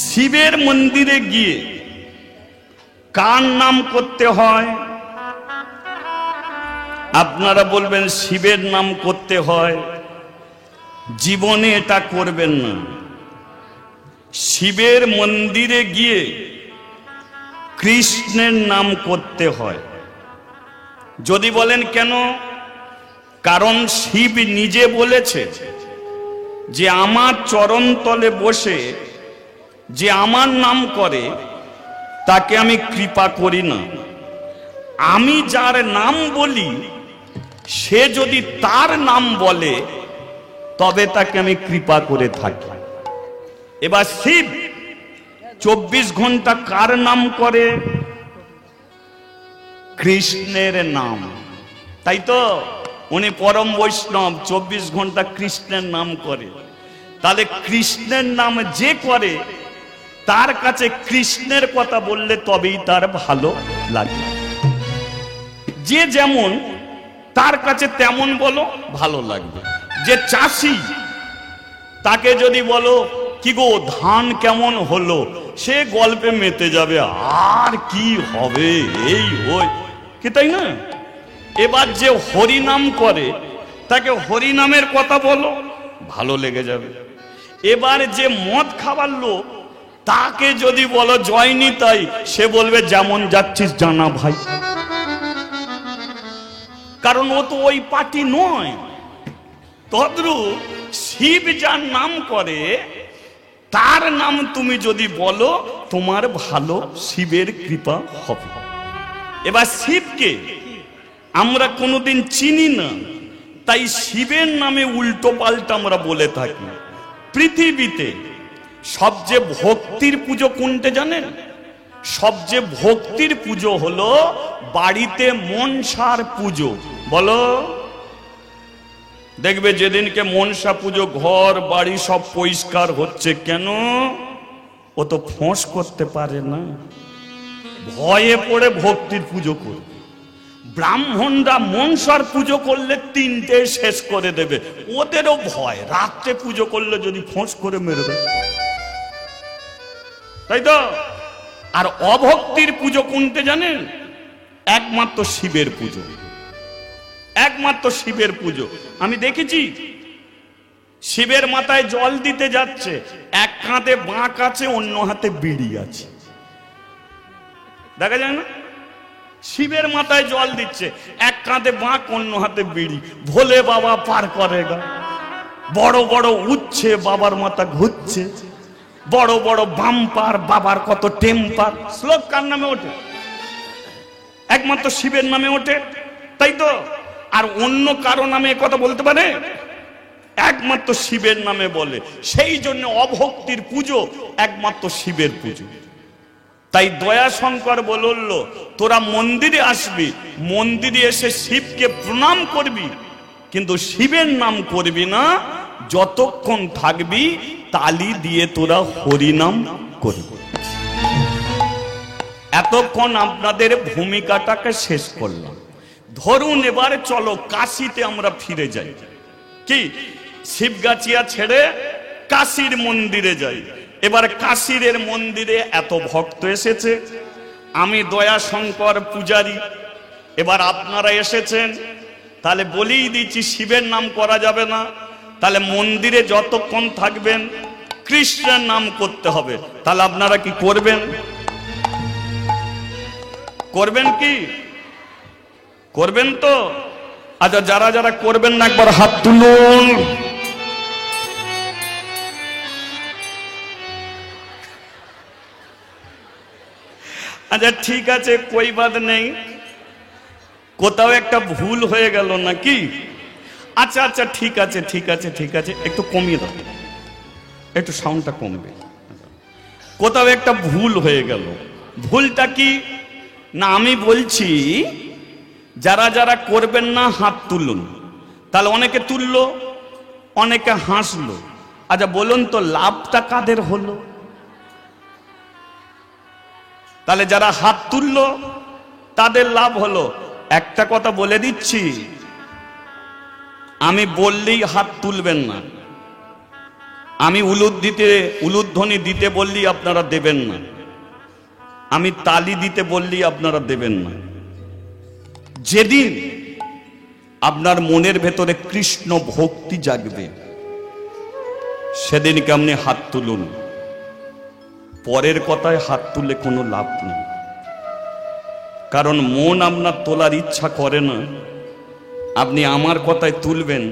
শিবের মন্দিরে গিয়ে কার নাম করতে হয়? আপনারা বলবেন শিবের নাম করতে হয়, জীবনে এটা করবেন না। শিবের মন্দিরে গিয়ে কৃষ্ণের নাম করতে হয়। যদি বলেন কেন? কারণ শিব নিজে বলেছে যে আমার চরণতলে বসে যে আমার নাম করে তাকে আমি কৃপা করি না। আমি যার নাম বলি সে যদি তার নাম বলে তবে তাকে আমি কৃপা করে থাকি। এবার শিব 24 ঘন্টা কার নাম করে? কৃষ্ণের নাম, তাই তো? উনি পরম বৈষ্ণব, 24 ঘন্টা কৃষ্ণের নাম করে। তাহলে কৃষ্ণের নাম যে করে তার কাছে কৃষ্ণের কথা বললে তবেই তার ভালো লাগে। যে যেমন তার কাছে তেমন বলো ভালো লাগবে। যে চাষি তাকে যদি বলো কি গো ধান কেমন হলো, সে গল্পে মেতে যাবে, আর কি হবে এই ওই, কি তাই না? এবার যে হরিনাম করে তাকে হরিনামের কথা বলো, ভালো লেগে যাবে। এবার যে মদ খাবার লোক তাকে যদি বলো জয়নি তাই, সে বলবে যেমন যাচ্ছিস জানা ভাই, কারণ ও তো ওই পার্টি নয়। তদ্রূপ শিব যার নাম করে তার নাম তুমি যদি বলো তোমার ভালো, শিবের কৃপা হবে। এবার শিবকে আমরা কোনোদিন চিনি না, তাই শিবের নামে উল্টো পাল্টা আমরা বলে থাকি। পৃথিবীতে সবচেয়ে ভক্তির পুজো কোনটা জানেন? সবচেয়ে ভক্তির পুজো হলো বাড়িতে মনসার পুজো। বলো, দেখবে যেদিনকে মনসা পুজো ঘর বাড়ি সব পরিষ্কার হচ্ছে, কেন? ও তো ফোঁস করতে পারে না, ভয়ে পড়ে ভক্তির পুজো করবে। ব্রাহ্মণরা মনসার পুজো করলে 3টে শেষ করে দেবে, ওদেরও ভয়, রাত্রে পুজো করলে যদি ফোঁস করে মেরে দেবে, তাই তো? আর অভক্তির পুজো কোনটা জানেন? একমাত্র শিবের পুজো, একমাত্র শিবের পুজো। আমি দেখেছি শিবের মাথায় জল দিতে যাচ্ছে, এক কাঁধে বাঁক আছে, অন্য হাতে বিড়ি আছে, দেখা যায় না? শিবের মাথায় জল দিচ্ছে, এক কাঁধে বাঁক অন্য হাতে বিড়ি। ভোলে বাবা পার করে গা, বড় বড় উচ্ছে বাবার মাথা ঘুরছে, বড় বড় বাম্পার, বাবার কত টেম্পার। শ্লোক কার নামে ওঠে? একমাত্র শিবের নামে ওঠে, তাই তো? আর অন্য কারো নামে কথা বলতে পারে? একমাত্র শিবের নামে বলে। সেই জন্য অভক্তির পুজো একমাত্র শিবের পুজো। তাই দয়াশঙ্কর বলল, তোরা মন্দিরে আসবি, মন্দিরে এসে শিবকে প্রণাম করবি, কিন্তু শিবের নাম করবি না। যতক্ষণ থাকবি তালি দিয়ে তোরা হরিনাম করবি। এতক্ষণ আপনাদের ভূমিকাটাকে শেষ করলাম। ধরুন এবারে চলো কাশীতে আমরা ফিরে যাই। কি শিবগাছিয়া ছেড়ে কাশীর মন্দিরে যাই। এবার কাশীর মন্দিরে এত ভক্ত এসেছে, আমি দয়াশঙ্কর পূজারী, এবার আপনারা এসেছেন, তাহলে বলেই দিচ্ছি শিবের নাম করা যাবে না। তাহলে মন্দিরে যতক্ষণ থাকবেন কৃষ্ণের নাম করতে হবে। তাহলে আপনারা কি করবেন? করবেন কি? করবেন তো? আচ্ছা, যারা যারা করবেন না একবার হাত তুলুন। আচ্ছা ঠিক আছে, কই বাদ নেই, কোথাও একটা ভুল হয়ে গেল নাকি? আচ্ছা আচ্ছা ঠিক আছে ঠিক আছে ঠিক আছে, একটু কমিয়ে দাও, একটু সাউন্ডটা কমবে। কোথাও একটা ভুল হয়ে গেল। ভুলটা কি না আমি বলছি, যারা যারা করবেন না হাত তুলুন। তাহলে অনেকে তুললো, অনেকে হাসলো। আচ্ছা বলুন তো লাভটা কাদের হলো? তাহলে যারা হাত তুললো তাদের লাভ হলো। একটা কথা বলে দিচ্ছি, আমি বললেই হাত তুলবেন না, আমি উলুধ্বনি দিতে বললি আপনারা দেবেন না, আমি তালি দিতে বললি আপনারা দেবেন না। যেদিন আপনার মনের ভেতরে কৃষ্ণ ভক্তি জাগবে সেদিনকে আপনি হাত তুলুন। পরের কথায় হাত তুলে কোনো লাভ নেই, কারণ মন আপনার তোলার ইচ্ছা করে না। আপনি আমার কথায় তুলবেন,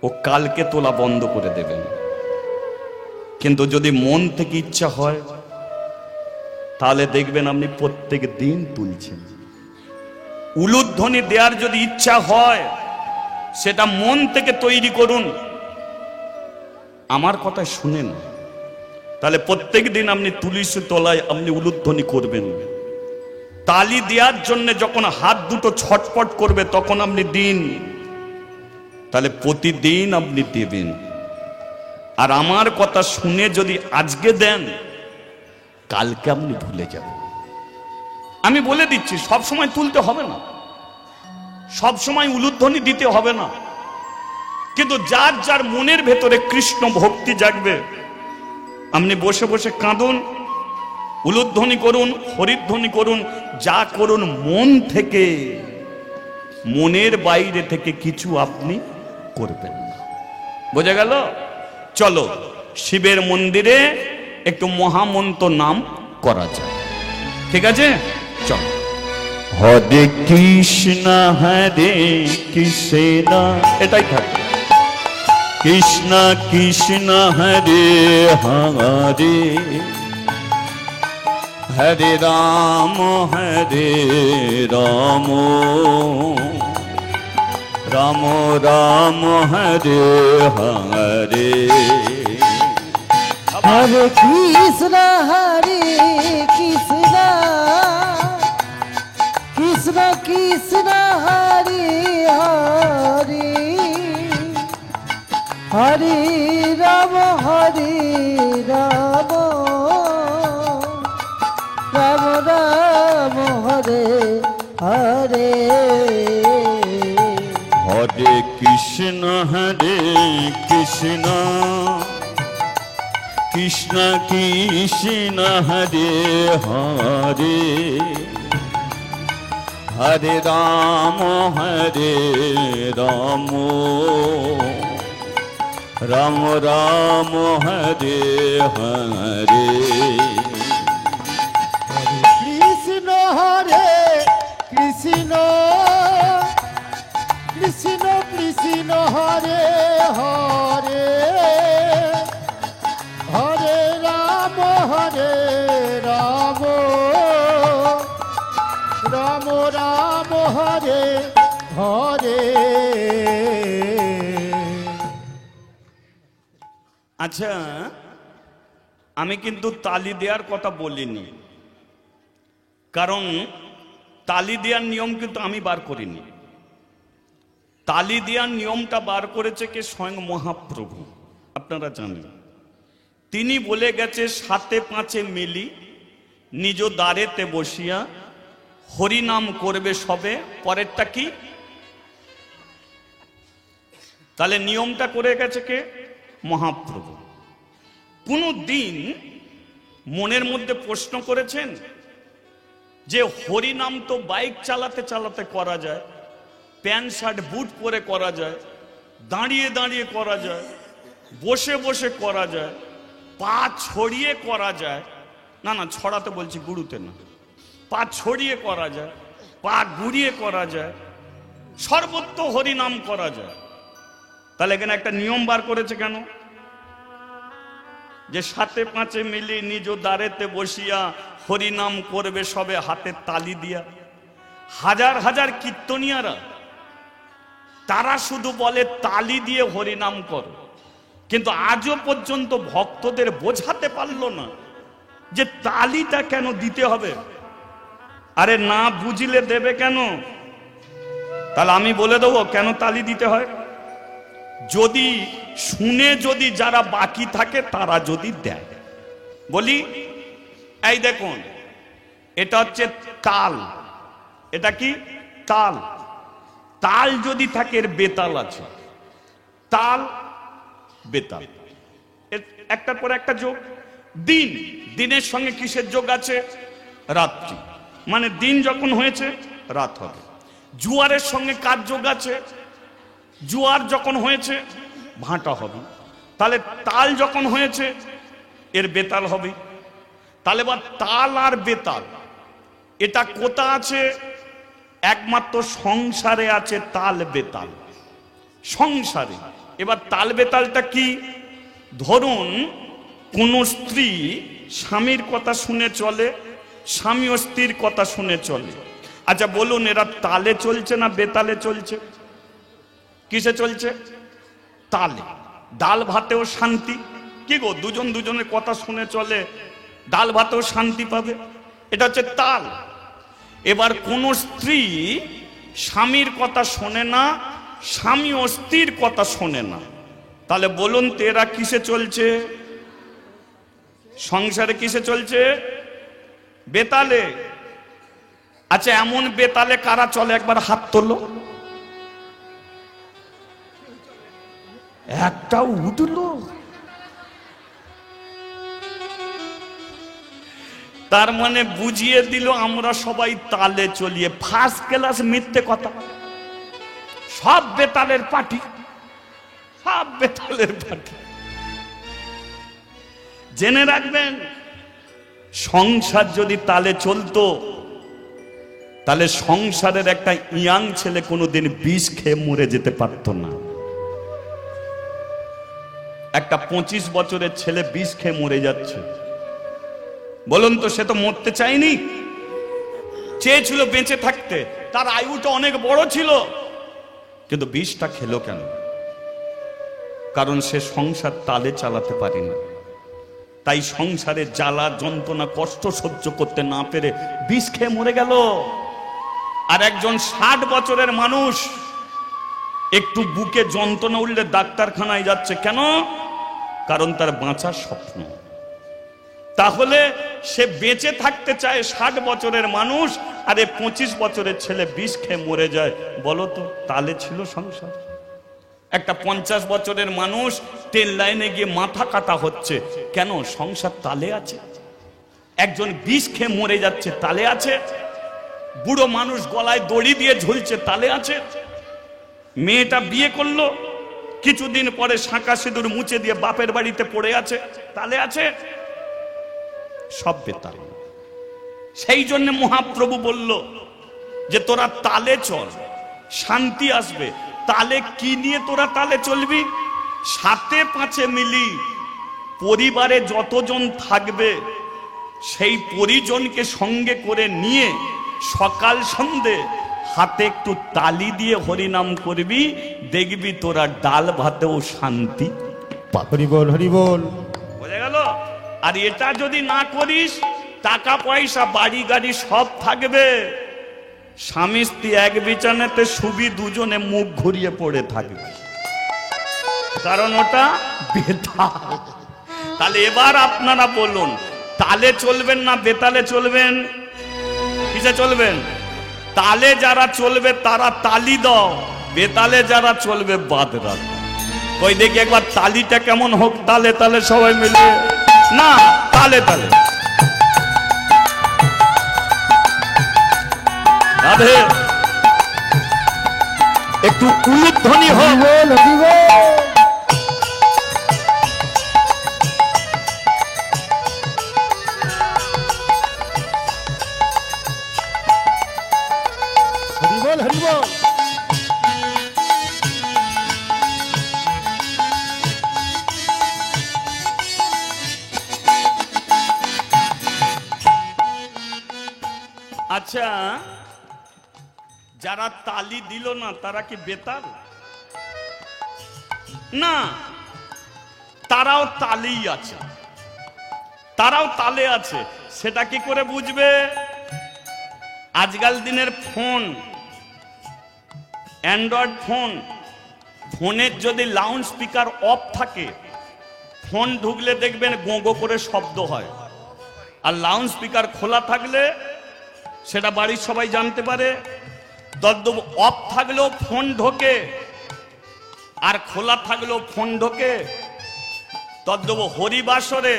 ও কালকে তোলা বন্ধ করে দেবেন। কিন্তু যদি মন থেকে ইচ্ছা হয় তাহলে দেখবেন আপনি প্রত্যেক দিন তুলছেন। উলুধ্বনি দেওয়ার যদি ইচ্ছা হয় সেটা মন থেকে তৈরি করুন, আমার কথা শুনেন, তাহলে প্রত্যেক দিন আপনি তুলসী তলায় আপনি উলুধ্বনি করবেন। তালি দেওয়ার জন্য যখন হাত দুটো ছটপট করবে তখন আপনি দিন, তাহলে প্রতিদিন আপনি দেবেন। আর আমার কথা শুনে যদি আজকে দেন, কালকে আপনি ভুলে যাবেন। আমি বলে দিচ্ছি, সব সময় তুলতে হবে না, সব সময় উলুধ্বনি দিতে হবে না, কিন্তু যার যার মনের ভেতরে কৃষ্ণ ভক্তি জাগবে আপনি বসে বসে কাঁদুন, উলুধ্বনি করুন, হরিধ্বনি করুন, যা করুন মন থেকে, মনের বাইরে থেকে কিছু আপনি করবেন না। বোঝা গেল? চলো শিবের মন্দিরে একটু মহামন্ত্র নাম করা যায়, ঠিক আছে? চলো। হরে কৃষ্ণ হরে কৃষ্ণ, এটাই থাকে। কৃষ্ণ কৃষ্ণ হরে হরে, হরে রাম হরে রাম, রাম রাম হরে হরে। হরে কৃষ্ণ হরে কৃষ্ণ, কৃষ্ণ কৃষ্ণ হরে হরে, হরে রাম হরে রাম, রাম রাম হরে হরে। হরে কৃষ্ণ কৃষ্ণ, কৃষ্ণ কৃষ্ণ হরে হরে, হরে রাম রাম রাম হরে হরে। কৃষ্ণ হরে কৃষ্ণ, কৃষ্ণ কৃষ্ণ হরে হরে, হরে রাম রাম, রাম রাম হরে হরে। আচ্ছা, আমি কিন্তু তালি দেওয়ার কথা বলিনি, কারণ তালি দেওয়ার নিয়ম কিন্তু আমি বার করিনি। তালি দেওয়ার নিয়মটা বার করেছে কে? স্বয়ং মহাপ্রভু। আপনারা জানেন, তিনি বলে গেছে, সাতে পাঁচে মিলি নিজ দ্বারেতে বসিয়া হরিনাম করবে সবে। পরেরটা কি? তাহলে নিয়মটা করে গেছে কে? মহাপ্রভু। কোনো দিন মনের মধ্যে প্রশ্ন করেছেন যে হরিনাম তো বাইক চালাতে চালাতে করা যায়, প্যান্ট শার্ট বুট পরে করা যায়, দাঁড়িয়ে দাঁড়িয়ে করা যায়, বসে বসে করা যায়, পা ছড়িয়ে করা যায়। না না, ছড়াতে বলছি, গুরুতে না। পা ছড়িয়ে করা যায়, পা ঘুরিয়ে করা যায়, সর্বত্র হরিনাম করা যায়। তাহলে এখানে একটা নিয়ম বার করেছে কেন? যে সাতে পাঁচে মিলি নিজ দ্বারেতে বসিয়া হরিনাম করবে সবে, হাতে তালি দিয়া। হাজার হাজার কীর্তনিয়ারা তারা শুধু বলে তালি দিয়ে হরিনাম করো, কিন্তু আজও পর্যন্ত ভক্তদের বোঝাতে পারলো না যে তালিটা কেন দিতে হবে। আরে না বুঝলে দেবে কেন? তাহলে আমি বলে দেবো কেন তালি দিতে হয়। যদি শুনে যদি যারা বাকি থাকে তারা যদি দেয়, বলি এই দেখুন, এটা হচ্ছে তাল। এটা কি? তাল। তাল যদি থাকে, এর বেতাল আছে, তাল বেতাল। একটার পর একটা যোগ। দিন, দিনের সঙ্গে কিসের যোগ আছে? রাত্রি, মানে দিন যখন হয়েছে রাত হবে। জোয়ারের সঙ্গে কার যোগ আছে? জোয়ার যখন হয়েছে ভাটা হবে। তাহলে তাল যখন হয়েছে এর বেতাল হবে। তাহলে বা তাল আর বেতাল এটা কোথা আছে? একমাত্র সংসারে আছে তাল বেতাল, সংসারে। এবার তাল বেতালটা কি? ধরুন কোন স্ত্রী স্বামীর কথা শুনে চলে, স্বামী ও স্ত্রীর কথা শুনে চলে। আচ্ছা বলুন, এরা তালে চলছে না বেতালে চলছে? কিসে চলছে? তালে। ডাল ভাতেও শান্তি। কি গো, দুজন দুজনের কথা শুনে চলে, ডাল ভাতেও শান্তি পাবে, এটা হচ্ছে তাল। এবার কোন স্ত্রী স্বামীর কথা শোনে না, স্বামী ও স্ত্রীর কথা শোনে না, তাহলে বলুন তো এরা কিসে চলছে? সংসারে কিসে চলছে? বেতালে। আচ্ছা এমন বেতালে কারা চলে একবার হাত তোলো। একটাও উঠলো? তার মানে বুঝিয়ে দিল আমরা সবাই তালে চলিয়ে। ফার্স্ট ক্লাস মিথ্যে কথা। সব বেতালের পার্টি, সব বেতালের পার্টি। জেনে রাখবেন, সংসার যদি তালে চলতো তাহলে সংসারের একটা ইয়াং ছেলে কোনোদিন বিষ খেয়ে মরে যেতে পারতো না। একটা 25 বছরের ছেলে বিষ খেয়ে মরে যাচ্ছে, বলুন তো সে তো মরতে চায়নি, চেয়েছিল বেঁচে থাকতে, তার আয়ুটা অনেক বড় ছিল, কিন্তু বিষটা খেলো কেন? কারণ সে সংসার তালে চালাতে পারে না। তাই সংসারে জ্বালা যন্ত্রণা কষ্ট সহ্য করতে না পেরে বিষ খেয়ে মরে গেল। আর একজন 60 বছরের মানুষ একটু বুকে যন্ত্রণা উঠলে ডাক্তারখানায় যাচ্ছে কেন? কারণ তার বাঁচার স্বপ্ন। তাহলে সে বেঁচে থাকতে চায় 60 বছরের মানুষ, আর 25 বছরের ছেলে বিষ খেয়ে মরে যায়। বলো তো তালে ছিল সংসার? একটা 50 বছরের মানুষ ট্রেন লাইনে গিয়ে মাথা কাটা হচ্ছে কেন? সংসার তালে আছে। একজন বিষ খেয়ে মরে যাচ্ছে, তালে আছে। বুড়ো মানুষ গলায় দড়ি দিয়ে ঝুলছে, তালে আছে। মেয়েটা বিয়ে করলো, কিছুদিন পরে শাঁকা সিঁদুর মুছে দিয়ে বাপের বাড়িতে পড়ে আছে, তালে আছে। সব বেতাল। সেই জন্য মহাপ্রভু বলল যে তোরা তালে চল, শান্তি আসবে। তালে কি নিয়ে তোরা তালে চলবি? 7 5 মিলি পরিবারে যতজন থাকবে সেই পরিজনকে সঙ্গে করে নিয়ে সকাল সন্ধে হাতে একটু তালি দিয়ে হরিনাম করবি, দেখবি তোরা ডাল ভাতেও শান্তি পাবি। হরি বল, হরি বল। বোঝা গেল? আর এটা যদি না করিস, টাকা পয়সা বাড়ি গাড়ি সব থাকবে, স্বামী স্ত্রী এক বিছানাতে শুবি, দুজনে মুখ ঘুরিয়ে পড়ে থাকবে, কারণ ওটা বেতাল। তাহলে এবার আপনারা বলুন, তালে চলবেন না বেতালে চলবেন? কিসে চলবেন? তালে যারা চলবে তারা তালি দাও, বেতালে যারা চলবে বাদ রাখ। কই দেখি একবার তালিটা কেমন হোক, তালে তালে সবাই মিলে। না, তালে তালে। রাধে, একটু উলুধ্বনি হোক। বল, হরি বল। হরি বল, হরি বল। আচ্ছা, যারা তালি দিল না তারা কি বেতাল? না, তারাও তালেই আছে, তারাও তালে আছে। সেটা কি করে বুঝবে? আজকাল দিনের ফোন, অ্যান্ড্রয়েড ফোন, ফোনের যদি লাউড স্পিকার অফ থাকে, ফোন ঢুকলে দেখবেন গো গো করে শব্দ হয়। আর লাউড স্পিকার খোলা থাকলে সেটা বাড়ির সবাই জানতে পারে। দদ্দব অফ থাকলেও ফোন ঢোকে, আর খোলা থাকলেও ফোন ঢোকে। তদ্রব হরিবাসরে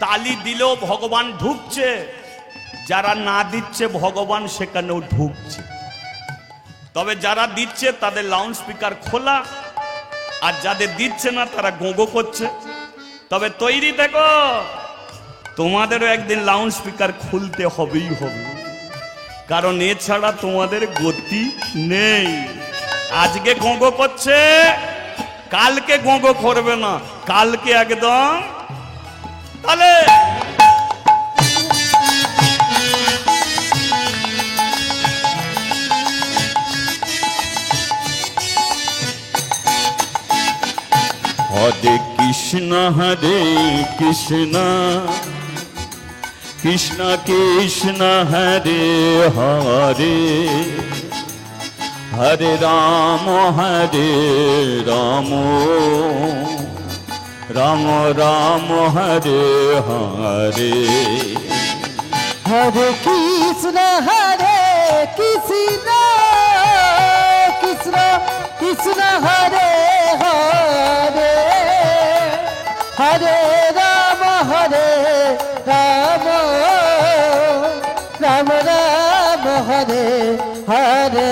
তালি দিলেও ভগবান ঢুকছে, যারা না দিচ্ছে ভগবান সেখানেও ঢুকছে। তবে যারা দিচ্ছে তাদের লাউড স্পিকার খোলা, আর যাদের দিচ্ছে না তারা গোগো করছে। তবে তৈরি দেখো, তোমাদেরও একদিন লাউড স্পিকার খুলতে হবেই হবে, কারণ এছাড়া তোমাদের গতি নেই। আজকে গোগো করছে, কালকে গোগো করবে না, কালকে একদম। তাহলে হরে কৃষ্ণ কৃষ্ণ কৃষ্ণ হরে হরে, হরে রাম রাম রাম হরে হরে। হরে কৃষ্ণ কৃষ্ণ কৃষ্ণ হরে হরে, হরে রাম রাম রাম হরে হরে।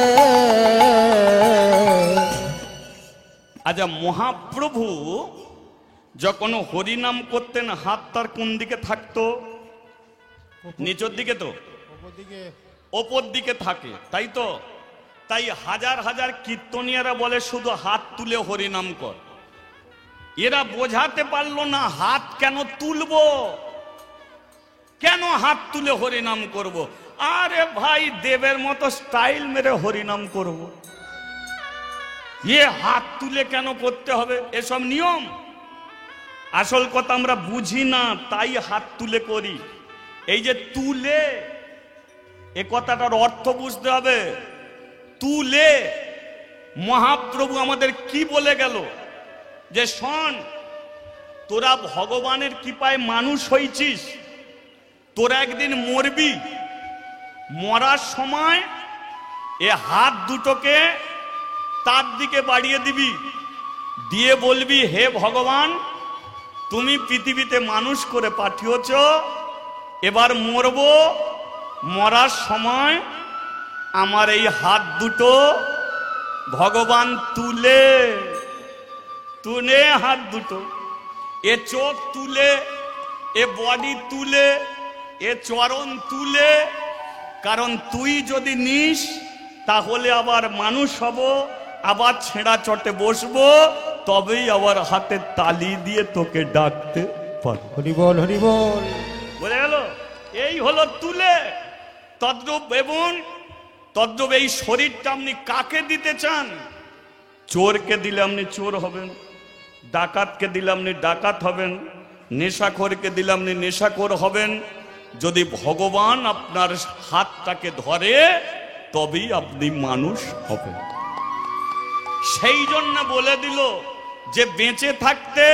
আচ্ছা, মহাপ্রভু যখন হরিনাম করতেন হাত তার কোন দিকে থাকতো? নিচের দিকে তো, ওপর দিকে থাকে, তাই তো? তাই হাজার হাজার কীর্তনিয়ারা বলে শুধু হাত তুলে হরিনাম কর। এরা বোঝাতে পারলো না হাত কেন তুলবো, কেন হাত তুলে হরিনাম করব। আরে ভাই, দেবের মতো স্টাইল মেরে হরিনাম করব, এ হাত তুলে কেন করতে হবে? এসব নিয়ম আসল কথা আমরা বুঝি না, তাই হাত তুলে করি। এই যে তুলে, এ কথাটার অর্থ বুঝতে হবে। তুলে মহাপ্রভু আমাদের কি বলে গেল যে শোন, তোরা ভগবানের কৃপায় মানুষ হয়েছিস, তোরা একদিন মরবি, মরার সময় এ হাত দুটোকে তার দিকে বাড়িয়ে দিবি, দিয়ে বলবি হে ভগবান, তুমি পৃথিবীতে মানুষ করে পাঠিয়েছ, এবার মরব, মরার সময় আমার এই হাত দুটো ভগবান তুলে তুলে, হাত দুটো, এ চোখ তুলে, এ বডি তুলে, এ চরণ তুলে, কারণ তুই যদি নিস তাহলে আবার মানুষ হব, আবার ছেঁড়া চটে বসবো, তবেই আবার হাতে তালি দিয়ে তোকে ডাকতে পারবো। হরি বল হরি বল। বলে গেল, এই হলো তুলে। তদ্রূপ এবং তদ্রূপ এই শরীরটা আপনি কাকে দিতে চান? চোরকে দিলে আপনি চোর হবেন, ডাকাতকে দিলে আপনি ডাকাত হবেন, নেশাখোরকে দিলে আপনি নেশাখোর হবেন। যদি ভগবান আপনার হাতটাকে ধরে তবেই আপনি মানুষ হবেন। সেই জন্য বলে দিল যে বেঁচে থাকতে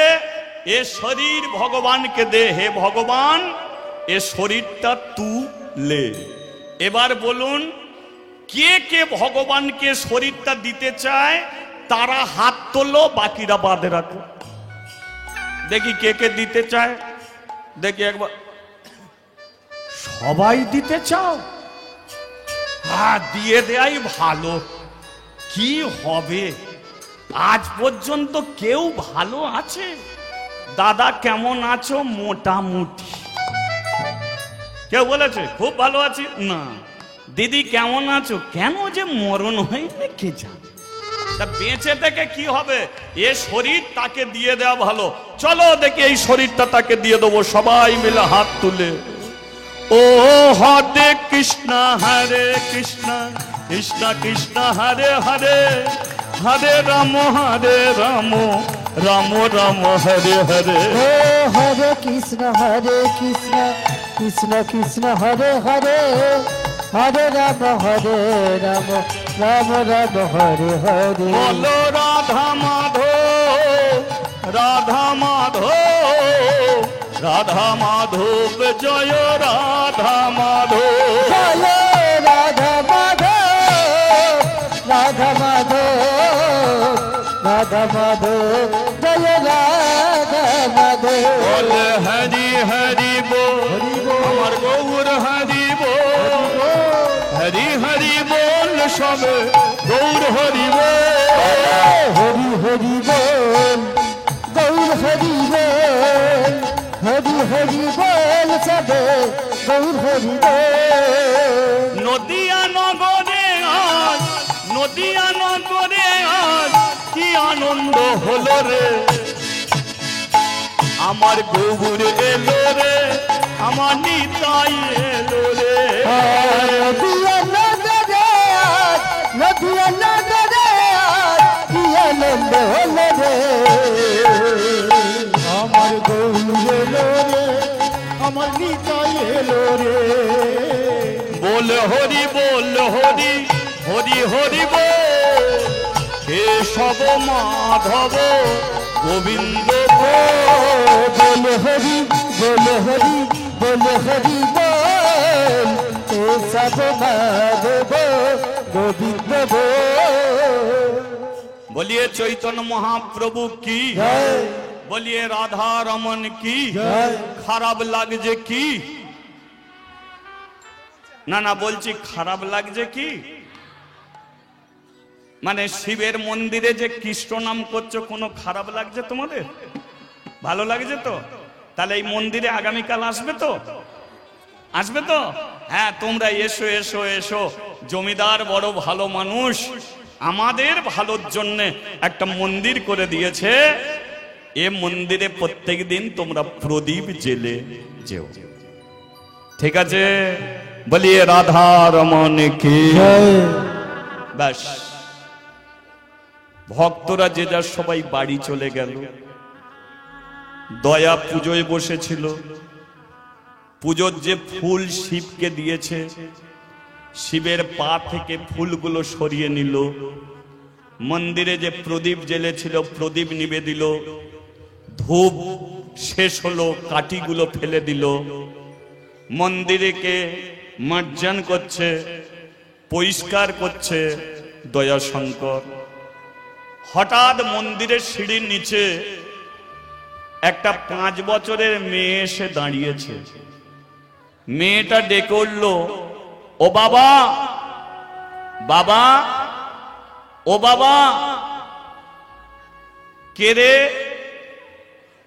এ শরীর ভগবানকে দে, হে ভগবান এ শরীরটা তুলে। এবার বলুন, কে কে ভগবানকে শরীরটা দিতে চায়? তারা হাত তোলো, বাকিরা বাদে রাখো। দেখি কে কে দিতে চায়, দেখি একবার। সবাই দিতে চাও? হ্যাঁ, দিয়ে দেয়াই ভালো। কি হবে, আজ পর্যন্ত কেউ ভালো আছে? দাদা কেমন আছো? মোটামুটি। কেউ বলেছে খুব ভালো আছি? না। দিদি কেমন আছো? কেন যে মরণ হয়ে কে জানে। তা বেঁচে থেকে কি হবে? এ শরীর তাকে দিয়ে দেওয়া ভালো। চলো দেখি এই শরীরটা তাকে দিয়ে দেবো, সবাই মিলে হাত তুলে। ও হরে কৃষ্ণ কৃষ্ণ কৃষ্ণ হরে হরে, হরে রাম রাম রাম হরে হরে। ও হরে কৃষ্ণ কৃষ্ণ কৃষ্ণ হরে হরে, হরে রাম রাম রাম হরে হরে। বলো রাধা মাধব, রাধা মাধব, রাধা মাধব, জয় রাধা মাধব, জয় রাধা মাধব, রাধা মাধব, রাধা মাধব, জয় রাধা মাধব। আমার গৌর হরি বল, হরি হরি বল সবে গৌর হরি বল, হরি হরি বল গৌর হরি বল, হরি হরি বল সবে গৌর হরি বল। নদিয়া নগরে আজ, নদিয়া নগরে আজ কি আনন্দ হলো রে, আমার গৌর এলো রে, আমার নিতাই এলো রে। নদিয়া নগরে আজ, নদিয়া নগরে আজ কি আনন্দ হলো রে, আমার গৌর এলো রে, আমার নিতাই এলো রে। বল হরি বল হরি, হরি হরি বল, কেশব মাধব গোবিন্দ বল, বল হরি বল হরি বল হরি বল, কেশব মাধব গোবিন্দ বল। বলিয়ে চৈতন্য মহাপ্রভু কি, জয় বলিয়ে রাধা রমন কি। জয়। খারাপ লাগছে কি? না না বলছি খারাপ লাগছে কি, মানে শিবের মন্দিরে যে কৃষ্ণ নাম করছো কোনো খারাপ লাগছে তোমাদের? ভালো লাগছে তো? তাহলে এই মন্দিরে আগামীকাল আসবে তো? আসবে তো? হ্যাঁ তোমরা এসো এসো এসো, জমিদার বড় ভালো মানুষ, আমাদের ভালোর জন্য একটা মন্দির করে দিয়েছে। এ মন্দিরে প্রত্যেক দিন তোমরা প্রদীপ জেলে যেও, ঠিক আছে? বলিয়ে রাধা রমন কি। ব্যাস, ভক্তরা যে যার সবাই বাড়ি চলে গেল। দয়া পুজোয় বসেছিল, পুজোর যে ফুল শিবকে দিয়েছে, শিবের পা থেকে ফুলগুলো সরিয়ে নিল। মন্দিরে যে প্রদীপ জ্বেলেছিল প্রদীপ নিবে দিল, ধূপ শেষ হলো, কাঠিগুলো ফেলে দিল। মন্দিরেকে মার্জন করছে, পরিষ্কার করছে দয়াশঙ্কর। হঠাৎ মন্দিরের সিঁড়ির নিচে একটা 5 বছরের মেয়ে এসে দাঁড়িয়েছে। মেয়েটা ডেকে উঠল, ও বাবা, বাবা, ও বাবা। কে রে?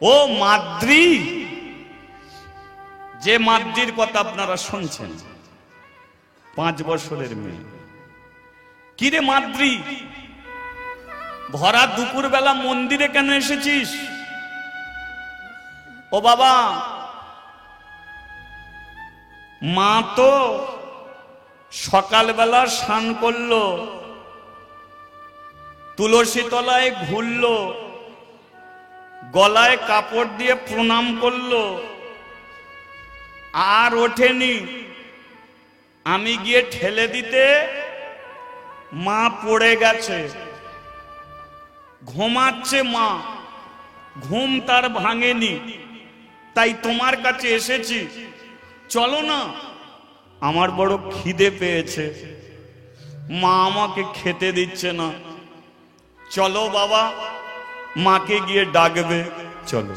ও মাদ্রি, যে মাদ্রির কথা আপনারা শুনছেন, 5 বছরের মেয়ে। কি রে মাদ্রি, ভরা দুপুর বেলা মন্দিরে কেন এসেছিস? ও বাবা, মা তো সকালবেলা স্নান করলো, তুলসী তলায় ঘুরলো, গলায় কাপড় দিয়ে প্রণাম করলো, আর ওঠেনি। আমি গিয়ে ঠেলে দিতে মা পড়ে গেছে, ঘুমাচ্ছে মা, ঘুম তার ভাঙেনি, তাই তোমার কাছে এসেছি। চলো না, আমার বড় খিদে পেয়েছে, মা আমাকে খেতে দিচ্ছে না। চলো বাবা, মাকে গিয়ে ডাকবে, চলো।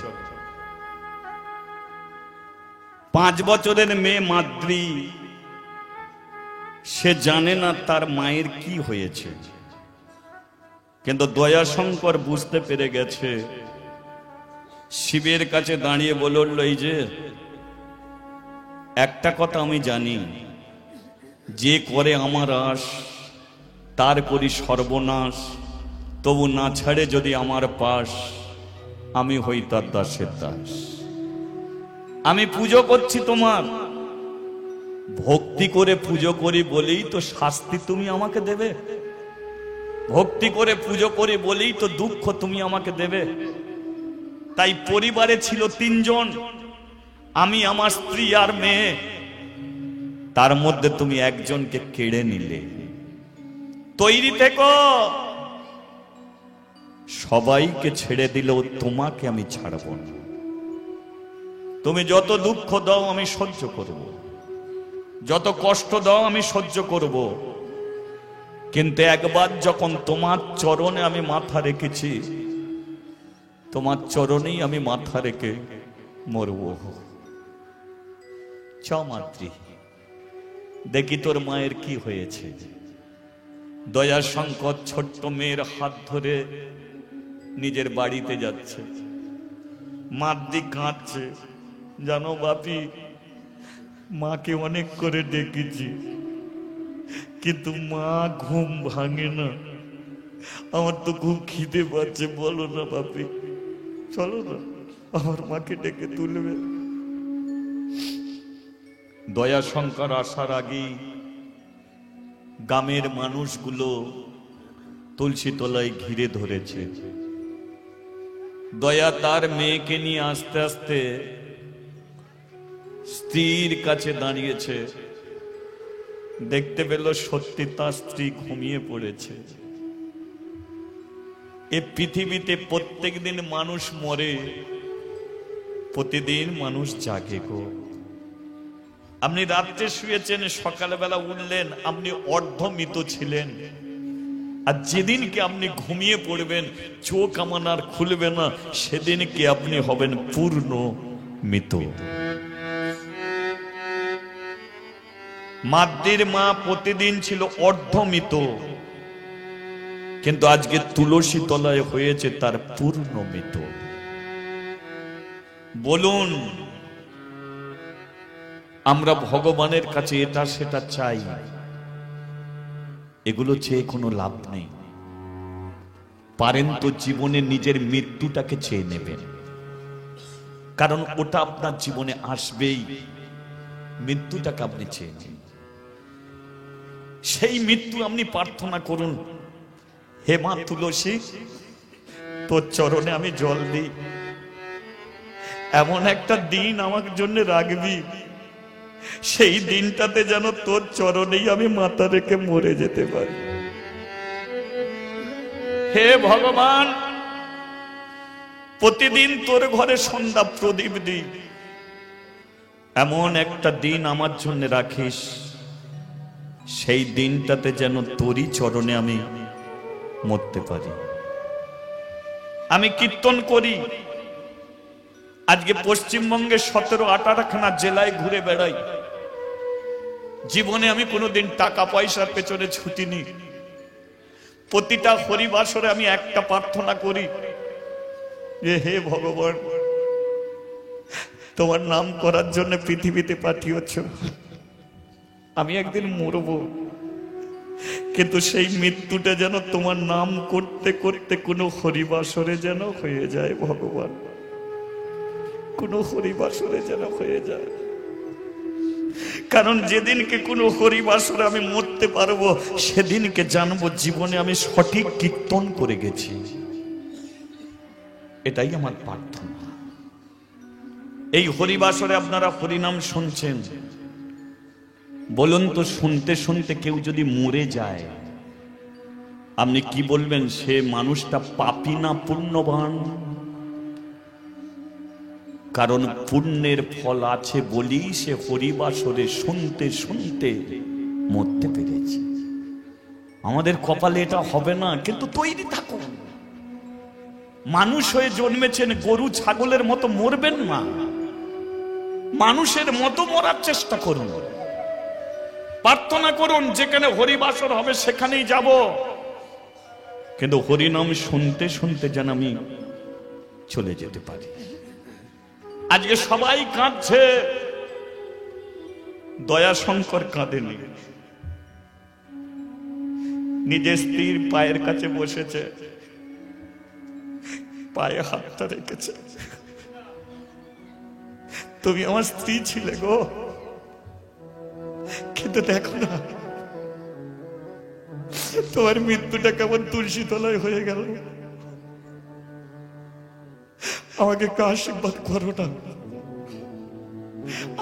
5 বছরের মেয়ে মাদ্রি, সে জানে না তার মায়ের কি হয়েছে, কিন্তু দয়াশঙ্কর বুঝতে পেরে গেছে। শিবের কাছে দাঁড়িয়ে বলল, এই যে একটা কথা আমি জানি, যে করে আমার আশ তার করি সর্বনাশ, তবু না ছাড়ে যদি আমার পাশ, আমি হই তার দাসের দাস। আমি পুজো করছি তোমার, ভক্তি করে পুজো করি বলেই তো শাস্তি তুমি আমাকে দেবে, ভক্তি করে পুজো করি বলেই তো দুঃখ তুমি আমাকে দেবে। তাই পরিবারে ছিল 3 জন, আমি, আমার স্ত্রী আর মেয়ে, তার মধ্যে তুমি একজনকে কেড়ে নিলে। তৈরি থেকো, সবাইকে ছেড়ে দিলেও তোমাকে আমি ছাড়ব না। তুমি যত দুঃখ দাও আমি সহ্য করব, যত কষ্ট দাও আমি সহ্য করব, কিন্তু একবার যখন তোমার চরণে আমি মাথা রেখেছি, তোমার চরণেই আমি মাথা রেখে মরব। চ মাতৃ, দেখি তোর মায়ের কি হয়েছে। দয়াশঙ্কর ছোট্ট মেয়ের হাত ধরে নিজের বাড়িতে যাচ্ছে। মাতৃ কাঁদছে, জানো বাপি, মাকে অনেক করে ডেকেছি, কিন্তু মা ঘুম ভাঙে না। আমার তো খুব খিদে পাচ্ছে, বলো না বাপি, চলো না আমার মাকে ডেকে তুলবে। দয়াশঙ্কর আসার আগেই গ্রামের মানুষগুলো তুলসী তলায় ঘিরে ধরেছে। দয়া তার মেয়েকে নিয়ে আস্তে আস্তে স্ত্রীর কাছে দাঁড়িয়েছে। দেখতে পেল সত্যি তার স্ত্রী ঘুমিয়ে পড়েছে। এ পৃথিবীতে প্রত্যেক দিন মানুষ মরে, প্রতিদিন মানুষ জাগে গো। আপনি রাত্রে শুয়েছেন, সকালবেলা উঠলেন, আপনি অর্ধমৃত ছিলেন। আর যেদিনকে আপনি ঘুমিয়ে পড়বেন, চোখ আমার আর খুলবে না, সেদিনকে আপনি হবেন পূর্ণ মৃত। মাতৃর মা প্রতিদিন ছিল অর্ধমৃত, কিন্তু আজকে তুলসী তলায় হয়েছে তার পূর্ণ মৃত। বলুন, আমরা ভগবানের কাছে এটা সেটা চাই, এগুলো চেয়ে কোনো লাভ নেই। পারেন তো জীবনে নিজের মৃত্যুটাকে চেয়ে নেবেন, কারণ ওটা আপনার জীবনে আসবেই। মৃত্যুটাকে আপনি চেয়ে নেন, সেই মৃত্যু আপনি প্রার্থনা করুন। হে মা তুলসী, তোর চরণে আমি জল দিই, এমন একটা দিন আমার জন্য রাখবি, সেই দিনটাতে যেন তোর চরণেই আমি মাথা রেখে মরে যেতে পারি। হে ভগবান, প্রতিদিন তোর ঘরে সন্ধ্যা প্রদীপ দিই, এমন একটা দিন আমার জন্য রাখিস, সেই দিনটাতে যেন তোরই চরণে আমি মরতে পারি। আমি কীর্তন করি, আজকে পশ্চিমবঙ্গে 17-18খানা জেলায় ঘুরে বেড়াই। জীবনে আমি কোনোদিন টাকা পয়সার পেছনে ছুটিনি। প্রতিটা হরিবাসরে আমি একটা প্রার্থনা করি যে হে ভগবান, তোমার নাম করার জন্য পৃথিবীতে পাঠিয়েছ, আমি একদিন মরব, কিন্তু সেই মৃত্যুটা যেন তোমার নাম করতে করতে কোনো হরিবাসরে যেন হয়ে যায়। ভগবান, কোনো হরিবাসরে যেন হয়ে যায়, কারণ যেদিনকে কোনো হরিবাসরে আমি মরতে পারবো, সেদিনকে জানবো জীবনে আমি সঠিক কীর্তন করে গেছি। এটাই আমার প্রার্থনা। এই হরিবাসরে আপনারা হরিনাম শুনছেন, বলুন তো, শুনতে শুনতে কেউ যদি মরে যায়, আপনি কি বলবেন? সে মানুষটা পাপী না পুণ্যবান? কারণ পুণ্যের ফল আছে বলি সে হরিবাসরে শুনতে শুনতে মরতে পেরেছে। আমাদের কপালে এটা হবে না, কিন্তু তৈরি থাকুন। মানুষ হয়ে জন্মেছেন, গরু ছাগলের মতো মরবেন না, মানুষের মতো মরার চেষ্টা করুন। প্রার্থনা করুন যেখানে হরিবাসর হবে সেখানেই যাব, কিন্তু হরিনাম শুনতে শুনতে যেন আমি চলে যেতে পারি। আজকে সবাই কাঁদছে, দয়াশঙ্কর কাঁদেনি। নিজের স্ত্রীর পায়ের কাছে বসেছে, পায়ে হাতটা রেখেছে। তুমি আমার স্ত্রী ছিলে গো, কিন্তু দেখো না তোমার মৃত্যুটা কেমন তুলসী তলায় হয়ে গেল। আমাকে আশীর্বাদ করো না,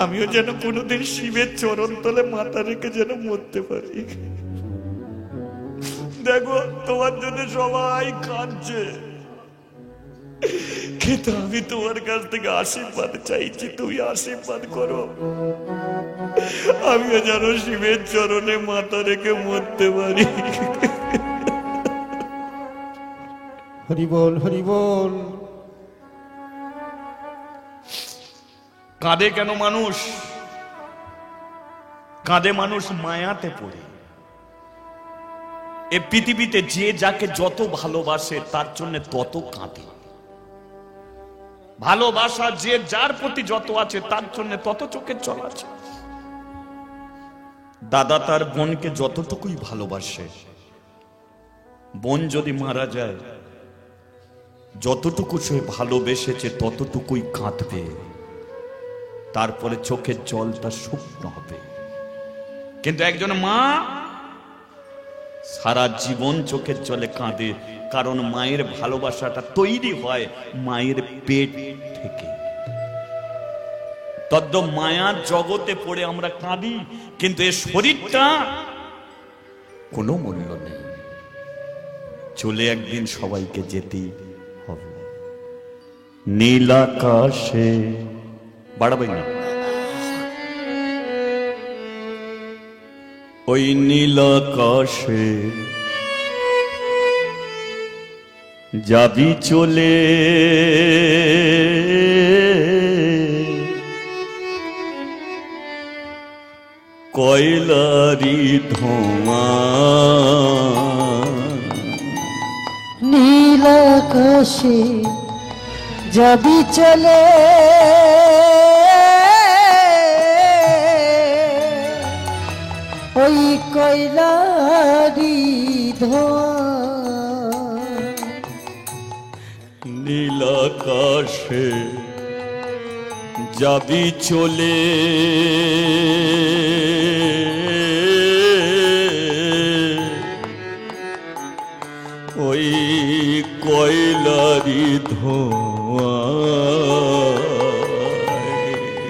আমিও যেন কোনোদিন শিবের চরণ তলে মাথা রেখে যেন মরতে পারি। দেখো তোমার জন্য সবাই কাঁদছে, কিন্তু আমি তোমার কাছ থেকে আশীর্বাদ চাইছি, তুমি আশীর্বাদ করো, আমিও যেন শিবের চরণে মাথা রেখে মরতে পারি। হরি বল, হরি বল। কাঁদে কেন মানুষ? কাঁদে মানুষ মায়াতে পড়ে। এ পৃথিবীতে যে যাকে যত ভালোবাসে তার জন্য তত কাঁদে। ভালোবাসা যে যার প্রতি যত আছে তার জন্য তত চোখের জল আছে। দাদা তার বোনকে যতটুকুই ভালোবাসে, বোন যদি মারা যায় যতটুকু সে ভালোবেসেছে ততটুকুই কাঁদবে, তারপরে চোখের জলটা শুকনো হবে। কিন্তু একজন মা সারা জীবন চোখের জলে কাঁদে, কারণ মায়ের ভালোবাসাটা তৈরি হয় মায়ের পেট থেকে। তদ্দ মায়ার জগতে পড়ে আমরা কাঁদি, কিন্তু এ শরীরটা কোনো মূল্য নেই, চলে একদিন সবাইকে যেতেই হবে। নীল আকাশে বাড়াবে না, ওই নীল আকাশে যাবি চলে, কয়লারি ধোঁয়া নীল আকাশে যাবি চলে, ওই কয়লারি ধোঁয়া নীল আকাশে যাবি চলে, ওই কয়লারি ধোঁয়া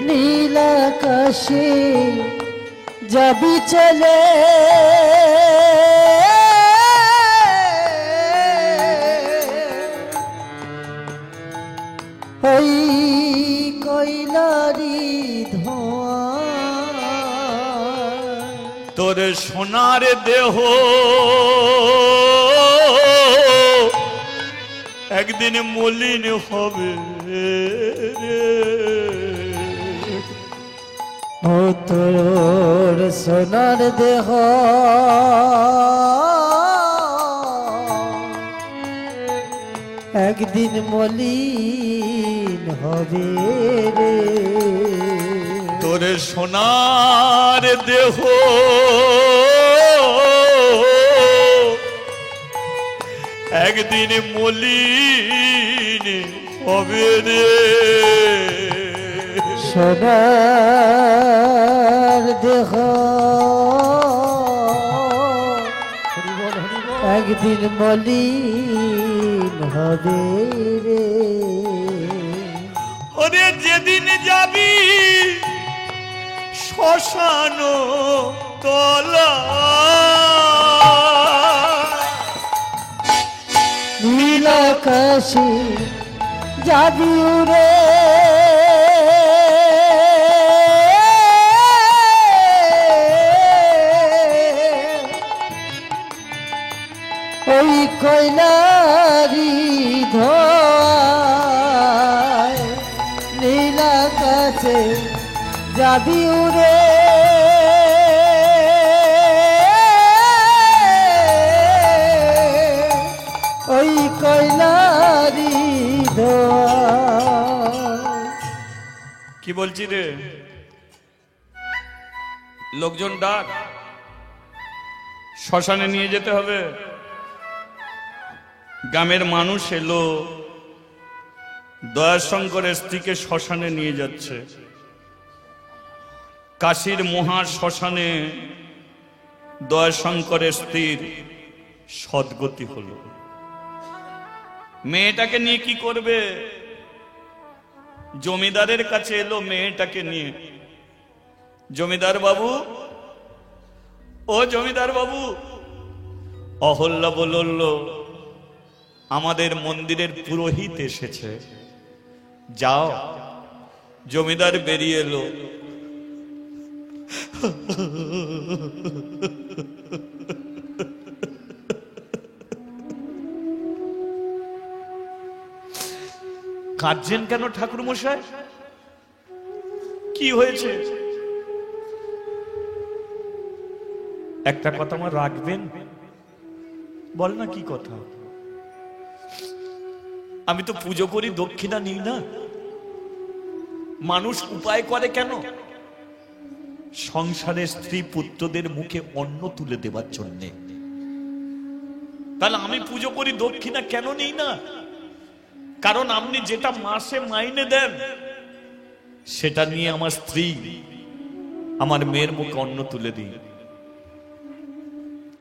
নীল আকাশে যাবি চলে, ওই কয়লারি ধোঁয়া তোর সোনার দেহ একদিন মলিন হবে রে। ও তোর সোনার দেহ একদিন মলিন হবে রে। তোর সোনার দেহ একদিন মলিন হবে রে। সোনার দেহ একদিন মলিন হবে রে। ওরে যেদিন যাবি শ্মশান তলা, নীল আকাশে যাবি উড়ে, ওই কয়লারি ধোঁয়ায় নীল আকাশে যাবি উড়ে, ওই কয়লারি ধোঁয়া। কি বলছি রে, লোকজন ডাক, শ্মশানে নিয়ে যেতে হবে। গ্রামের মানুষ এলো, দয়াশঙ্করের স্ত্রীকে শ্মশানে নিয়ে যাচ্ছে। কাশীর মহা শ্মশানে দয়াশঙ্করের স্ত্রীর সদ্গতি হলো। মেয়েটাকে নিয়ে কি করবে? জমিদারের কাছে এলো মেয়েটাকে নিয়ে। জমিদার বাবু, ও জমিদার বাবু, অহল্যা বলল আমাদের মন্দিরের পুরোহিত এসেছে, যাও। জমিদার বেরিয়ে এলো। কাঁদছেন কেন ঠাকুর মশাই? কি হয়েছে? একটা কথা আমার রাখবেন? বল না কি কথা? আমি তো পুজো করি, দক্ষিণা নিই না। মানুষ উপায় করে কেন? সংসারের স্ত্রী পুত্রদের মুখে অন্ন তুলে দেবার জন্যে। তাহলে আমি পুজো করি, দক্ষিণা কেন নিই না? কারণ আপনি যেটা মাসে মাইনে দেন সেটা নিয়ে আমার স্ত্রী, আমার মেয়ের মুখে অন্ন তুলে দিই।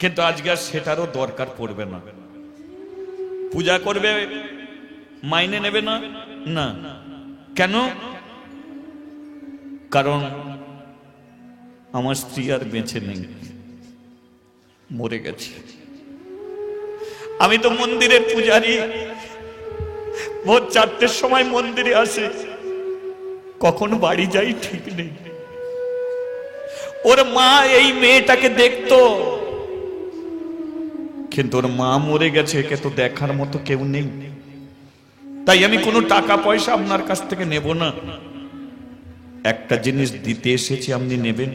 কিন্তু আজকে আর সেটারও দরকার পড়বে না। পূজা করবে, মাইনে নেবে না। না, কেন? কারণ আমার স্ত্রী আর বেঁচে নেই, মরে গেছে। আমি তো মন্দিরের পূজারি, ভোর 4টের সময় মন্দিরে আসে, কখন বাড়ি যাই ঠিক নেই। ওর মা এই মেয়েটাকে দেখতো, কিন্তু ওর মা মরে গেছে, একে তো দেখার মতো কেউ নেই। তাই আমি কোনো টাকা পয়সা আপনার কাছ থেকে নেব না। একটা জিনিস দিতে এসেছি, আপনি নেবেন।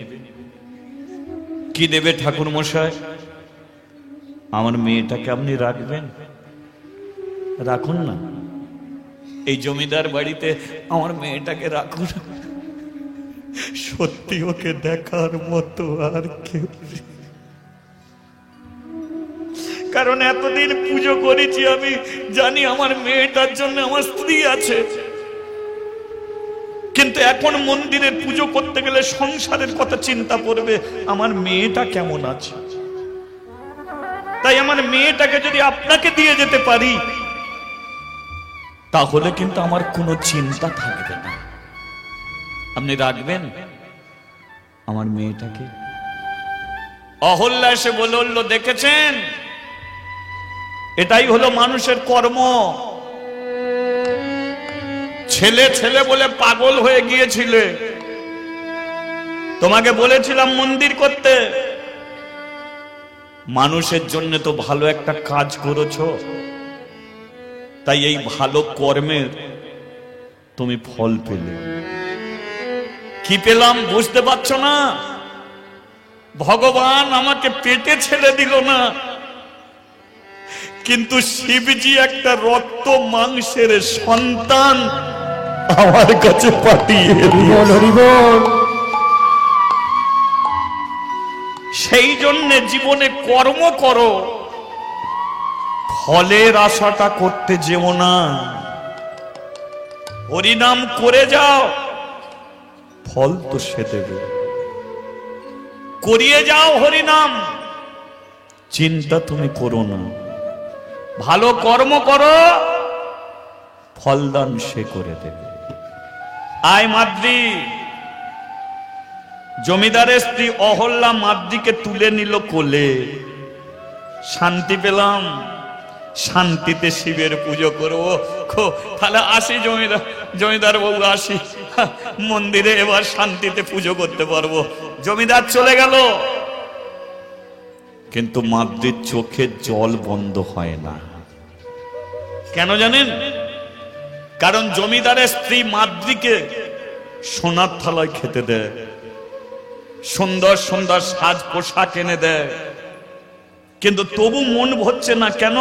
কি দেবে ঠাকুর মশাই? আমার মেয়েটাকে আপনি রাখবেন? রাখুন না। এই জমিদার বাড়িতে আমার মেয়েটাকে রাখুন। সত্যি ওকে দেখার মতো আর কেউ নেই। কারণ এতদিন পুজো করেছি, আমি জানি আমার মেয়েটার জন্য আমার স্ত্রী আছে। কিন্তু এখন মন্দিরের পুজো করতে গেলে সংসারের কথা চিন্তা করবে, আমার মেয়েটা কেমন আছে। তাই আমার মেয়েটাকে যদি আপনাকে দিয়ে যেতে পারি, তাহলে কিন্তু আমার কোনো চিন্তা থাকবে না। আপনি রাখবেন আমার মেয়েটাকে? অহল্যা এসে বলল, দেখেছেন, এটাই হলো মানুষের কর্ম। ছেলে ছেলে বলে পাগল হয়ে গিয়েছিলে। তোমাকে বলেছিলাম মন্দির করতে, মানুষের জন্য তো ভালো একটা কাজ করেছো, তাই এই ভালো কর্মের তুমি ফল পেলে। কি পেলাম বুঝতে পারছো না? ভগবান আমাকে পেটে ছেড়ে দিল না, কিন্তু শিবজি একটা রক্ত মাংসের সন্তান আমার কাছে পাঠিয়ে দিল। সেই জন্য জীবনে কর্ম করো, ফলের আশাটা করতে যেও না। হরিনাম করে যাও, ফল তো সে দেবে। করিয়ে যাও হরিনাম, চিন্তা তুমি করো না। ভালো কর্ম করো, ফলদান সে করে দেবে। আয় মাদ্রি। জমিদারের স্ত্রী অহল্যা মাদ্রিকে তুলে নিল কোলে। শান্তি পেলাম, শান্তিতে শিবের পুজো করবো। তাহলে আসি জমিদার বাবু, আসি মন্দিরে, এবার শান্তিতে পুজো করতে পারবো। জমিদার চলে গেল, কিন্তু মাদ্রির চোখের জল বন্ধ হয় না। কেন জানেন? কারণ জমিদারের স্ত্রী মাদ্রিকে সোনার থালায় খেতে দেয়, সুন্দর সুন্দর সাজ পোশাক এনে দেয়, কিন্তু তবু মন ভরছে না। কেন?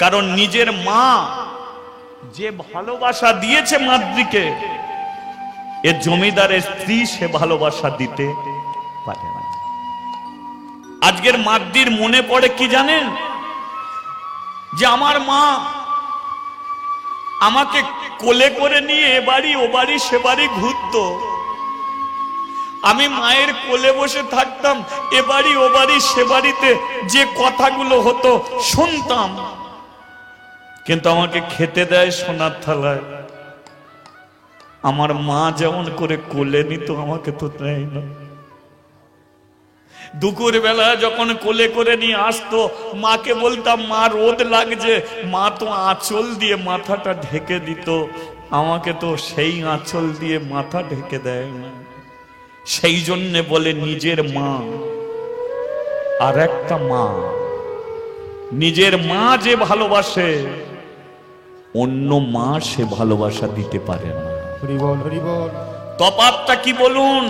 কারণ নিজের মা যে ভালোবাসা দিয়েছে মাদ্রিকে, এ জমিদারের স্ত্রী সে ভালোবাসা দিতে পারে না। আজকের মাদ্রির মনে পড়ে কি জানেন? যে আমার মা আমাকে কোলে করে নিয়ে এ বাড়ি ও বাড়ি সে বাড়ি ঘুরতো, আমি মায়ের কোলে বসে থাকতাম, এ বাড়ি ও বাড়ি সে বাড়িতে যে কথাগুলো হতো শুনতাম, কিন্তু আমাকে খেতে দেয় সোনার থালায়। আমার মা যেমন করে কোলে নিত, আমাকে তো দেয় না। দুপুর বেলা যখন কোলে করে নিয়ে আসতো, মাকে বলতাম মা রোদ লাগছে, মা তো আঁচল দিয়ে মাথাটা ঢেকে দিত, আমাকে তো সেই আঁচল দিয়ে মাথা ঢেকে দেয় না। সেই জন্য বলে নিজের মা আর একটা মা। নিজের মা যে ভালোবাসে, অন্য মা সে ভালোবাসা দিতে পারে না। হরি বল, হরি বল। তফাৎটা কি বলুন?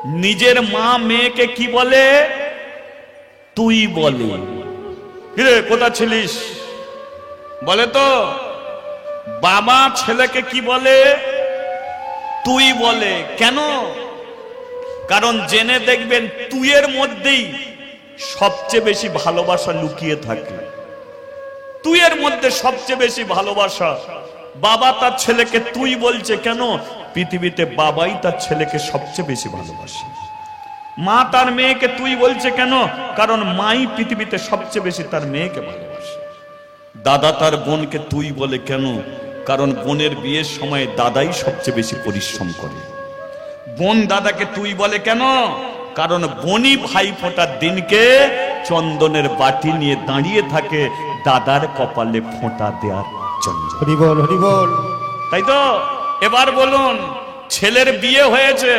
নিজের মা মেয়েকে কি বলে? তুই বলে। কিরে কোথা ছিলিস? বলে তো। বাবা ছেলেকে কি বলে? তুই বলে। কেন? কারণ জেনে দেখবেন তুইয়ের মধ্যেই সবচেয়ে বেশি ভালোবাসা লুকিয়ে থাকে। তুইয়ের মধ্যে সবচেয়ে বেশি ভালোবাসা। বাবা তার ছেলেকে তুই বলছে কেন? পৃথিবীতে বাবাই তার ছেলেকে সবচেয়ে বেশি ভালোবাসে। মা তার মেয়েকে তুই বলছে কেন? কারণ মাই পৃথিবীতে সবচেয়ে বেশি তার মেয়েকে ভালোবাসে। দাদা তার বোনকে তুই বলে কেন? কারণ বোনের বিয়ের সময় দাদাই সবচেয়ে বেশি পরিশ্রম করে। বোন দাদাকে তুই বলে কেন? কারণ বোনই ভাই ফোঁটার দিনকে চন্দনের বাটি নিয়ে দাঁড়িয়ে থাকে দাদার কপালে ফোঁটা দেওয়ার জন্য। হরি বল, হরি বল। তাই তো? এবার বলুন, ছেলের বিয়ে হয়েছে,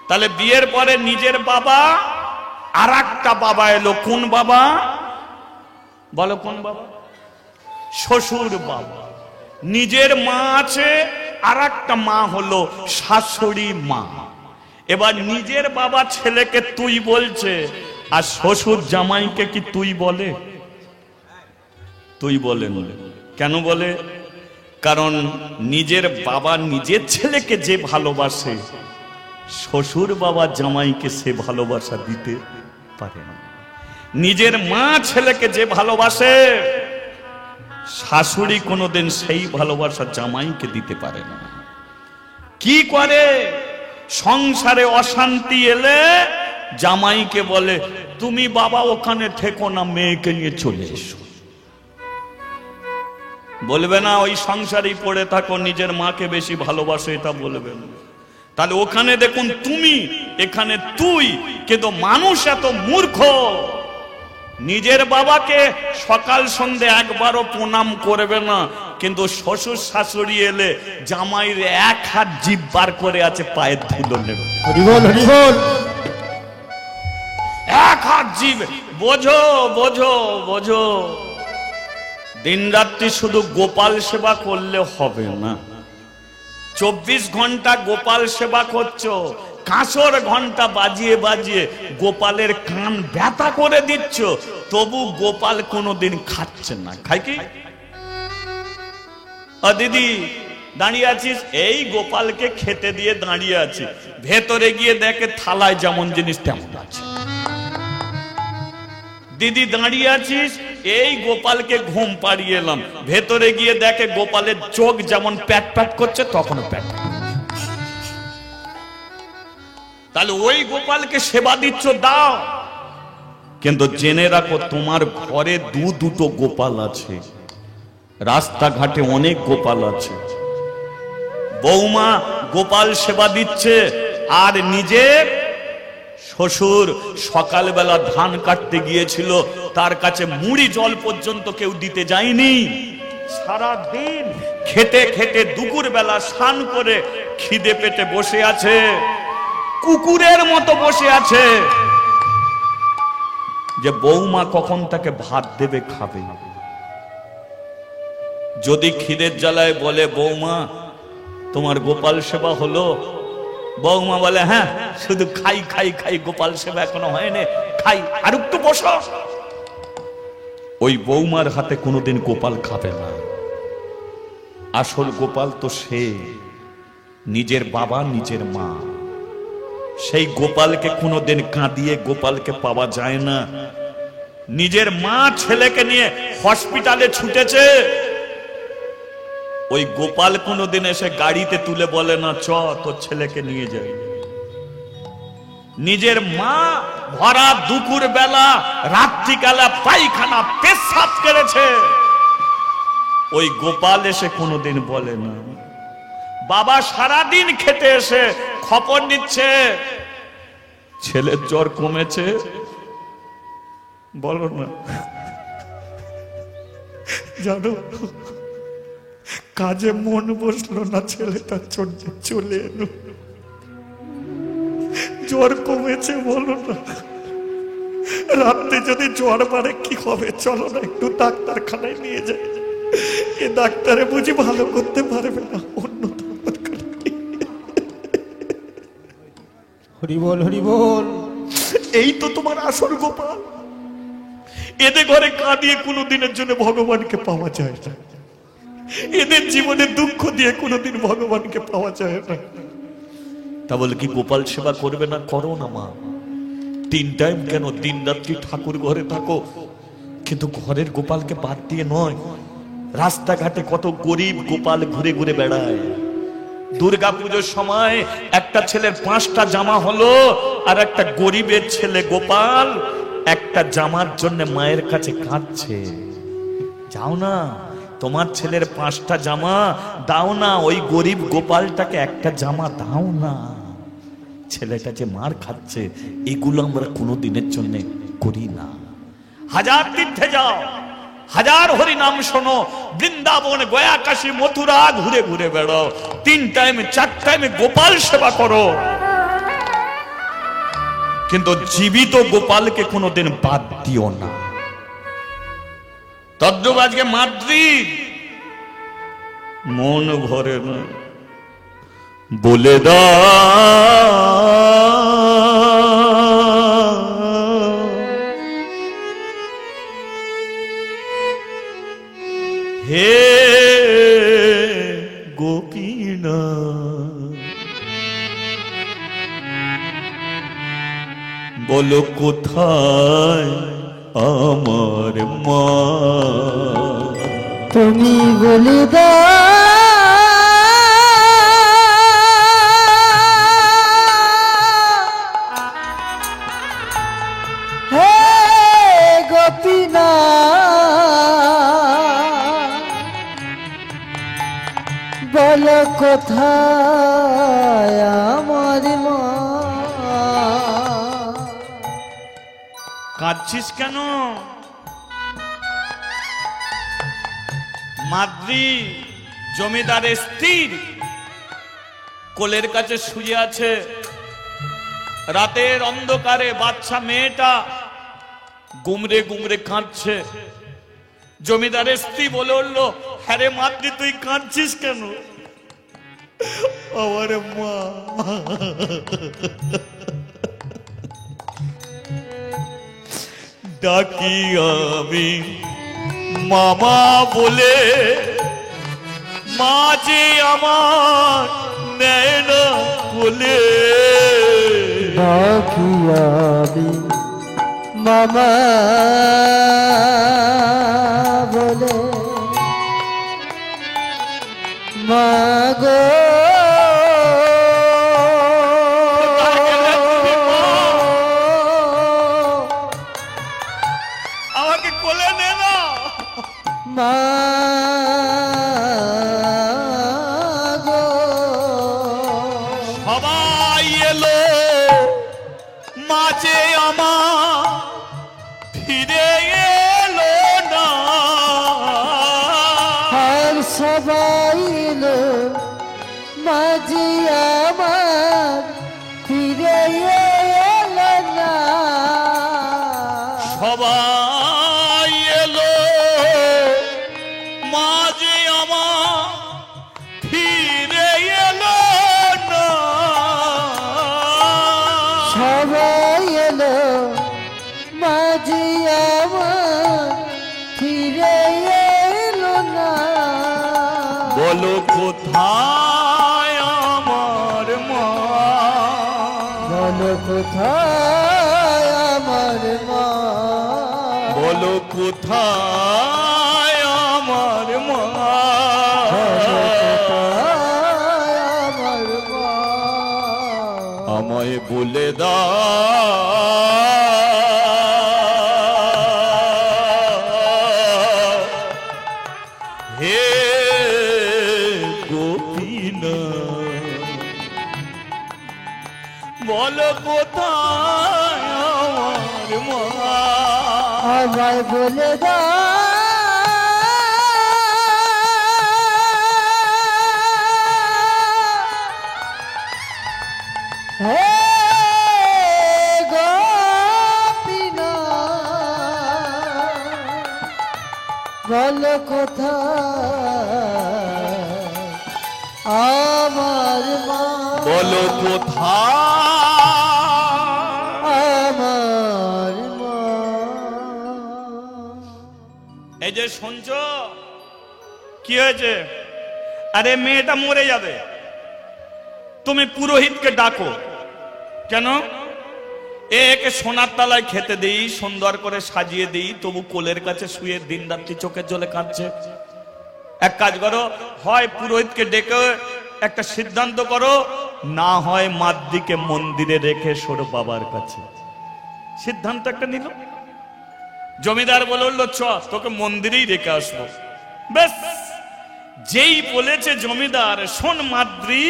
তাহলে বিয়ের পরে নিজের বাবা আর একটা বাবা এলো। কোন বাবা? বলো কোন বাবা? শ্বশুর বাবা। নিজের মা আছে, আর একটা মা হলো শাশুড়ি মা। এবার নিজের বাবা ছেলেকে তুই বলছে, আর শ্বশুর জামাইকে কি তুই বলে? তুই বলেন। কেন বলে? কারণ নিজের বাবা নিজের ছেলেকে যে ভালোবাসে, শ্বশুর বাবা জামাইকে সে ভালোবাসা দিতে পারে না। নিজের মা ছেলেকে যে ভালোবাসে, শাশুড়ি কোনোদিন সেই ভালোবাসা জামাইকে দিতে পারে না। কি করে? সংসারে অশান্তি এলে জামাইকে বলে, তুমি বাবা ওখানে থেকো না, মেয়েকে নিয়ে চলে এসো। বলবে না ওই সংসারেই পড়ে থাকো, নিজের মাকে বেশি ভালোবাসো, এটা বলবে না। তাহলে ওখানে দেখুন তুমি, এখানে তুই। কিন্তু মানুষ এত মূর্খ, নিজের বাবাকে সকাল সন্ধে একবারও প্রণাম করবে না, কিন্তু শ্বশুর শাশুড়ি এলে জামাইয়ের এক হাত জিভ বার করে আছে পায়ের ধুলো নেবে। হরি বল, হরি বল। এক হাত জিভ। বোঝো বোঝো বোঝো, দিন রাত্রি শুধু গোপাল সেবা করলে হবে না। 24 ঘন্টা গোপাল সেবা করছো, কাঁসর ঘন্টা বাজিয়ে বাজিয়ে গোপালের কান ব্যথা করে দিচ্ছ, তবু গোপাল কোনোদিন খাচ্ছে না। খাই কি? দিদি দাঁড়িয়ে আছিস, এই গোপালকে খেতে দিয়ে দাঁড়িয়ে আছি, ভেতরে গিয়ে দেখে থালায় যেমন জিনিস তেমন আছে। দিদি দাঁড়িয়ে আছিস, এই গোপালকে ঘুম পাড়িয়ে এলাম, ভেতরে গিয়ে দেখে গোপালের চোখ যেমন প্যাট প্যাট করছে, তখনও প্যাট। তাহলে ওই গোপালকে সেবা দিচ্ছ, দাও, কিন্তু জেনে রাখো তোমার ঘরে দুটো গোপাল আছে, রাস্তাঘাটে অনেক গোপাল আছে। বৌমা গোপাল সেবা দিচ্ছে, আর নিজের শ্বশুর সকালবেলা ধান কাটতে গিয়েছিল, তার কাছে মুড়ি জল পর্যন্ত কেউ দিতে যায়নি। সারা দিন খেটে খেটে দুপুর বেলা স্নান করে খিদে পেটে বসে আছে, কুকুরের মতো বসে আছে, যে বৌমা কখন তাকে ভাত দেবে, খাবে। যদি খিদের জ্বালায় বলে, বৌমা তোমার গোপাল সেবা হলো, বৌমা বলে, হ্যাঁ শুধু খাই খাই খাই, গোপাল সেবা এখনো হয়নি, খাই, আর একটু বসো। ওই বৌমার হাতে কোনোদিন গোপাল খাবে না। আসল গোপাল তো সে, নিজের বাবা নিজের মা। সেই গোপালকে কোনোদিন কাঁদিয়ে গোপালকে পাওয়া যায় না। নিজের মা ছেলেকে নিয়ে হসপিটালে ছুটেছে, ওই গোপাল কোনোদিন এসে গাড়িতে তুলে বলে না, চ তোর ছেলেকে নিয়ে যাই। নিজের মা ভরা দুপুর বেলা রাত্রিকালা পায়খানা পেশাব করেছে, ওই গোপাল এসে কোনোদিন বলে না। বাবা সারাদিন খেতে এসে খবর নিচ্ছে, ছেলের জ্বর কমেছে, বলো না। জানো কাজে মন বসলো না, ছেলেটা চলে এলো, জ্বর কমেছে, বলো না। রাত্রে যদি জ্বর বাড়ে কি হবে, চলো না একটু ডাক্তারখানায় নিয়ে যাই। এ ডাক্তারে বুঝি ভালো করতে পারবে না, অন্য হরি বল হরি বল। এই তো তোমার আসল গোপাল। এদের ঘরে কাঁদিয়ে কোনোদিনের জন্য ভগবানকে পাওয়া যায় না, এদের জীবনে দুঃখ দিয়ে কোনোদিন ভগবানকে পাওয়া যায় না। তা বলে কি গোপাল সেবা করবে না? করো না মা, 3 টাইম কেন, দিন রাত্রি ঠাকুর ঘরে থাকো, কিন্তু ঘরের গোপালকে বাদ দিয়ে নয়। রাস্তাঘাটে কত গরিব গোপাল ঘুরে ঘুরে বেড়ায়। দুর্গা পুজোর সময় একটা ছেলের 5টা জামা হলো, আর একটা গরিবের ছেলে গোপাল একটা জামার জন্য মায়ের কাছে কাঁদছে। যাও না, তোমার ছেলের 5টা জামা দাও না, ওই গরিব গোপালটাকে একটা জামা দাও না। ছেলেটা যে মার খাচ্ছে, এগুলো আমরা কোনোদিনের জন্য করি না। হাজার তীর্থে যাও, হাজার হরি নাম শোনো, বৃন্দাবন, গয়া, কাশী, মথুরা ঘুরে ঘুরে বেড়াও, 3 টাইম 4 টাইমে গোপাল সেবা করো, কিন্তু জীবিত গোপালকে কোনোদিন বাদ দিও না। তদ্রূপ আজকে মাতৃ মন ভরে না বলে হে গোপীনা, বলো কোথায় আমার মা? তুমি বলে দাও হে গোপীনা, বলো কোথায় আমার মা? কাঁদছিস কেন? মাদ্রি জমিদারের স্ত্রী কোলের কাছে শুয়ে আছে। রাতের অন্ধকারে বাচ্চা মেয়েটা গুমরে গুমরে কাঁদছে। জমিদারের স্ত্রী বলে উঠলো, হ্যাঁ রে মাদ্রি, তুই কাঁদছিস কেন? আমার মা ডাকি আমি মামা বলে, মা যে আমার নেয় না বলে। ডাকি আমি মামা বলে, মাগো আমাকে কোলে নে না। মাগো সবাই এলো, মাঝে আমার ফিরে এলো না। আর সবাই এলো, মাঝি আমার ফিরে এলো না। সবাই এলো, মাঝে আমার ফিরে এলো না। সবাই এলো, মাঝি আমার ফিরে এলো না। বলো কোথায় আমার মা? বলো কোথায় আমার মা? বলো কোথায় আমার মা? বলো কোথায় আমার মা? আমায় বলে দাও হে গোপীনা, বলো কোথায় আমার মা? আমায় বলে দাও হে গোপীনা, বলো কোথায় আমার মা? বলো কোথায় এই যে শুনছো কি হয়েছে? আরে মেয়েটা মরে যাবে, তুমি পুরোহিতকে ডাকো। কেন? একে সোনার তালায় খেতে দিই, সুন্দর করে সাজিয়ে দিই, তবু কোলের কাছে শুয়ে দিন রাত্রি চোখের জলে কাঁদছে। এক কাজ করো, হয় পুরোহিতকে ডেকে একটা সিদ্ধান্ত করো, না হয় মাদ্দিকে মন্দিরে রেখে সরো বাবার কাছে। সিদ্ধান্ত একটা নিল। জমিদার বলল চ তোকে মন্দিরেই রেখে আসবো। বেশ, যেই বলেছে জমিদার, শোন মাদ্রি,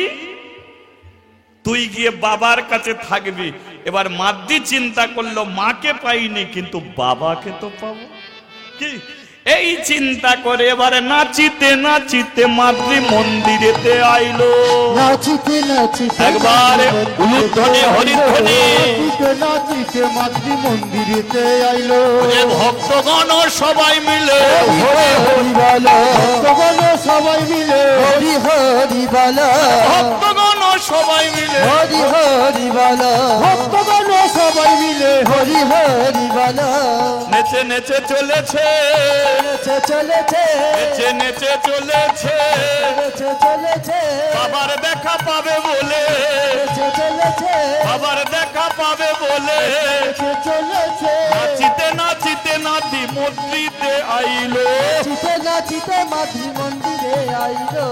তুই গিয়ে বাবার কাছে থাকবি। এবার মাদ্রি চিন্তা করলো মাকে পাইনি কিন্তু বাবাকে তো পাবো। কি এই চিন্তা করে এবারে নাচিতে নাচিতে মাদ্রি মন্দিরেতে আইলো। নাচিতে নাচিতে একবারে উলুধ্বনি হরিধ্বনি, নাচিতে নাচিতে মাতৃ মন্দিরেতে আইলো। ভক্তগণ সবাই মিলে হরি বলো, ভক্তগণ সবাই মিলে হরি হরি বলো, ভক্তগণ সবাই মিলে হরি হরি বলো, ভক্তগণ সবাই মিলে হরি হরি বলো। নেচে নেচে চলেছে, নেচে চলেছে, নেচে নেচে চলেছে, নেচে চলেছে, বাবার দেখা পাবে বলে, নেচে চলেছে, বাবার দেখা পাবে বলে, নেচে চলেছে। নাচিতে নাচিতে নাতি মন্দিরে আইলো। নাচিতে নাচিতে মাতৃ মন্দিরে আইলো।